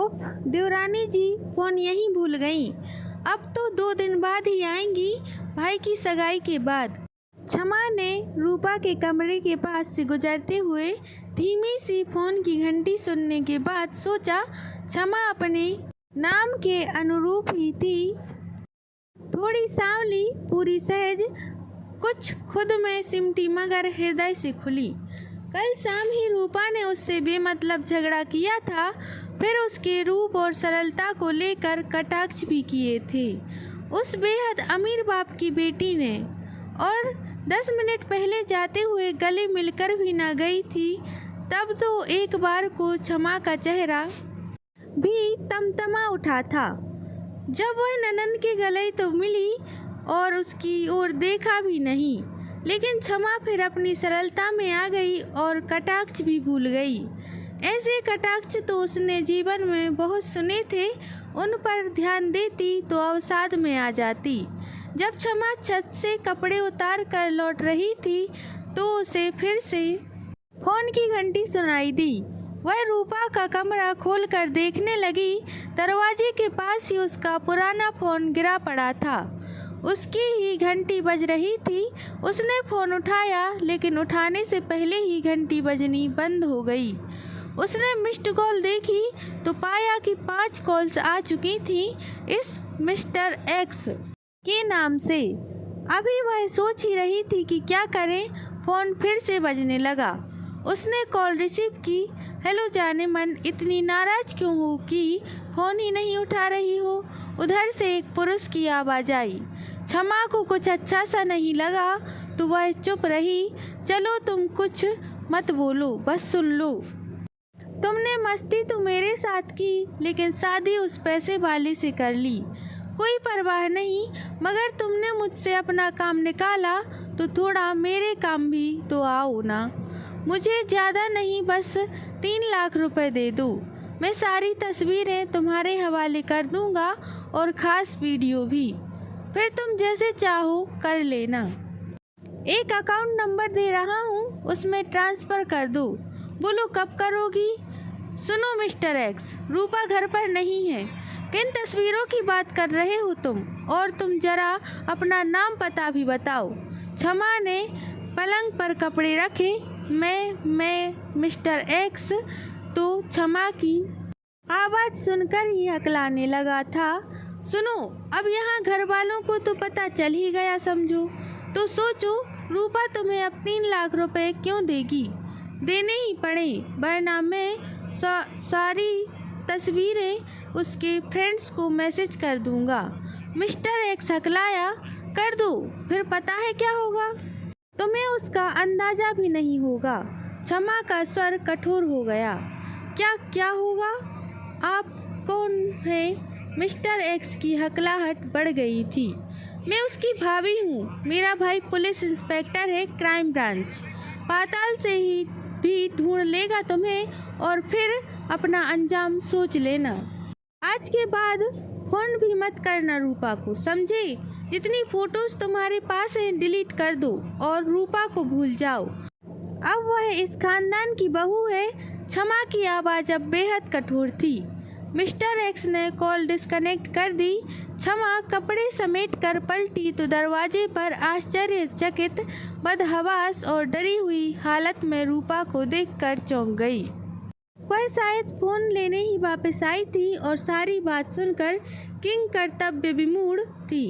ओफ, देवरानी जी फ़ोन यहीं भूल गईं। अब तो 2 दिन बाद ही आएंगी, भाई की सगाई के बाद। क्षमा ने रूपा के कमरे के पास से गुजरते हुए धीमी सी फ़ोन की घंटी सुनने के बाद सोचा, क्षमा अपने नाम के अनुरूप ही थी। थोड़ी सांवली, पूरी सहज, कुछ खुद में सिमटी मगर हृदय से खुली। कल शाम ही रूपा ने उससे बेमतलब झगड़ा किया था, फिर उसके रूप और सरलता को लेकर कटाक्ष भी किए थे उस बेहद अमीर बाप की बेटी ने, और 10 मिनट पहले जाते हुए गले मिलकर भी न गई थी। तब तो एक बार को क्षमा का चेहरा भी तमतमा उठा था जब वह ननंद के गले तो मिली और उसकी ओर देखा भी नहीं, लेकिन क्षमा फिर अपनी सरलता में आ गई और कटाक्ष भी भूल गई। ऐसे कटाक्ष तो उसने जीवन में बहुत सुने थे, उन पर ध्यान देती तो अवसाद में आ जाती। जब क्षमा छत से कपड़े उतार कर लौट रही थी तो उसे फिर से फ़ोन की घंटी सुनाई दी। वह रूपा का कमरा खोलकर देखने लगी। दरवाजे के पास ही उसका पुराना फ़ोन गिरा पड़ा था। उसकी ही घंटी बज रही थी। उसने फ़ोन उठाया, लेकिन उठाने से पहले ही घंटी बजनी बंद हो गई। उसने मिस्ड कॉल देखी तो पाया कि 5 कॉल्स आ चुकी थीं इस मिस्टर एक्स के नाम से। अभी वह सोच ही रही थी कि क्या करें, फ़ोन फिर से बजने लगा। उसने कॉल रिसीव की। हेलो जाने मन, इतनी नाराज़ क्यों हो कि फ़ोन ही नहीं उठा रही हो? उधर से एक पुरुष की आवाज़ आई। क्षमा को कुछ अच्छा सा नहीं लगा तो वह चुप रही। चलो तुम कुछ मत बोलो, बस सुन लो। तुमने मस्ती तो मेरे साथ की, लेकिन शादी उस पैसे वाले से कर ली। कोई परवाह नहीं, मगर तुमने मुझसे अपना काम निकाला तो थोड़ा मेरे काम भी तो आओ ना। मुझे ज़्यादा नहीं, बस 3 लाख रुपए दे दो। मैं सारी तस्वीरें तुम्हारे हवाले कर दूंगा और ख़ास वीडियो भी। फिर तुम जैसे चाहो कर लेना। एक अकाउंट नंबर दे रहा हूँ, उसमें ट्रांसफ़र कर दो। बोलो कब करोगी? सुनो मिस्टर एक्स, रूपा घर पर नहीं है। किन तस्वीरों की बात कर रहे हो तुम? और तुम जरा अपना नाम पता भी बताओ। क्षमा ने पलंग पर कपड़े रखे। मैं मिस्टर एक्स तो क्षमा की आवाज़ सुनकर ही हकलाने लगा था। सुनो, अब यहाँ घर वालों को तो पता चल ही गया समझो। तो सोचो, रूपा तुम्हें अब 3 लाख रुपए क्यों देगी? देने ही पड़े, वरना मैं सारी तस्वीरें उसके फ्रेंड्स को मैसेज कर दूंगा। मिस्टर एक्स हकलाया। कर दो, फिर पता है क्या होगा? तुम्हें उसका अंदाज़ा भी नहीं होगा। क्षमा का स्वर कठोर हो गया। क्या होगा? आप कौन हैं? मिस्टर एक्स की हकलाहट बढ़ गई थी। मैं उसकी भाभी हूँ। मेरा भाई पुलिस इंस्पेक्टर है, क्राइम ब्रांच। पाताल से ही भी ढूंढ लेगा तुम्हें और फिर अपना अंजाम सोच लेना। आज के बाद फ़ोन भी मत करना रूपा को, समझे? जितनी फ़ोटोज़ तुम्हारे पास हैं डिलीट कर दो और रूपा को भूल जाओ। अब वह इस खानदान की बहू है। क्षमा की आवाज़ अब बेहद कठोर थी। मिस्टर एक्स ने कॉल डिस्कनेक्ट कर दी। क्षमा कपड़े समेट कर पलटी तो दरवाजे पर आश्चर्यचकित, बदहवास और डरी हुई हालत में रूपा को देखकर चौंक गई। वह शायद फ़ोन लेने ही वापस आई थी और सारी बात सुनकर किंग कर्तव्य विमूढ़ थी।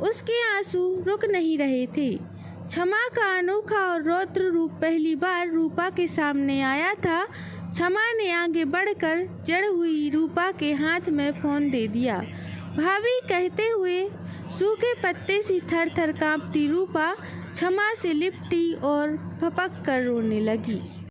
उसके आंसू रुक नहीं रहे थे। क्षमा का अनोखा और रौद्र रूप पहली बार रूपा के सामने आया था। क्षमा ने आगे बढ़कर जड़ हुई रूपा के हाथ में फ़ोन दे दिया। भाभी कहते हुए सूखे पत्ते सी थर थर कांपती रूपा क्षमा से लिपटी और फपक कर रोने लगी।